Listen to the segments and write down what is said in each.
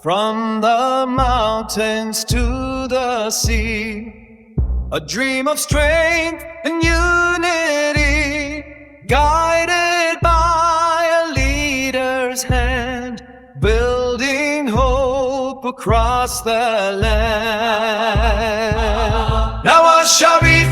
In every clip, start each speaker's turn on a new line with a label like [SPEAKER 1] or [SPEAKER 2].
[SPEAKER 1] From the mountains to the sea, a dream of strength and unity, guided by a leader's hand, building hope across the land. Nawaz Sharif,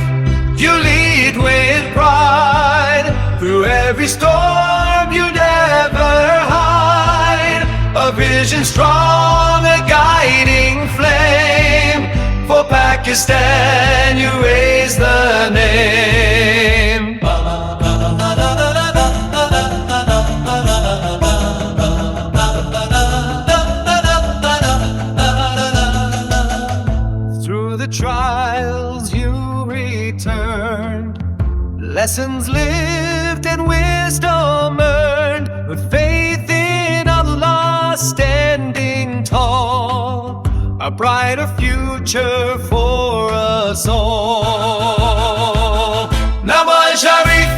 [SPEAKER 1] you lead with pride, through every storm you never hide. A vision strong, a guiding flame, for Pakistan you raise the name. Through the trials you returned, lessons lived and wisdom earned, with faith in Allah standing tall, a brighter future for us all. Nawaz Sharif,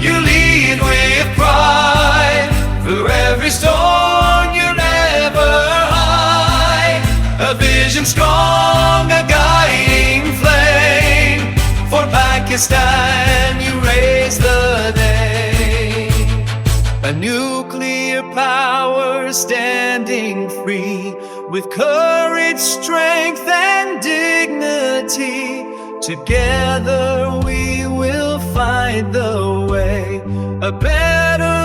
[SPEAKER 1] you lead with pride, through every storm you never hide. A vision strong, a guiding flame, for Pakistan you raise the name. A nuclear power standing free, with courage, strength and dignity. Together we will find the way, a better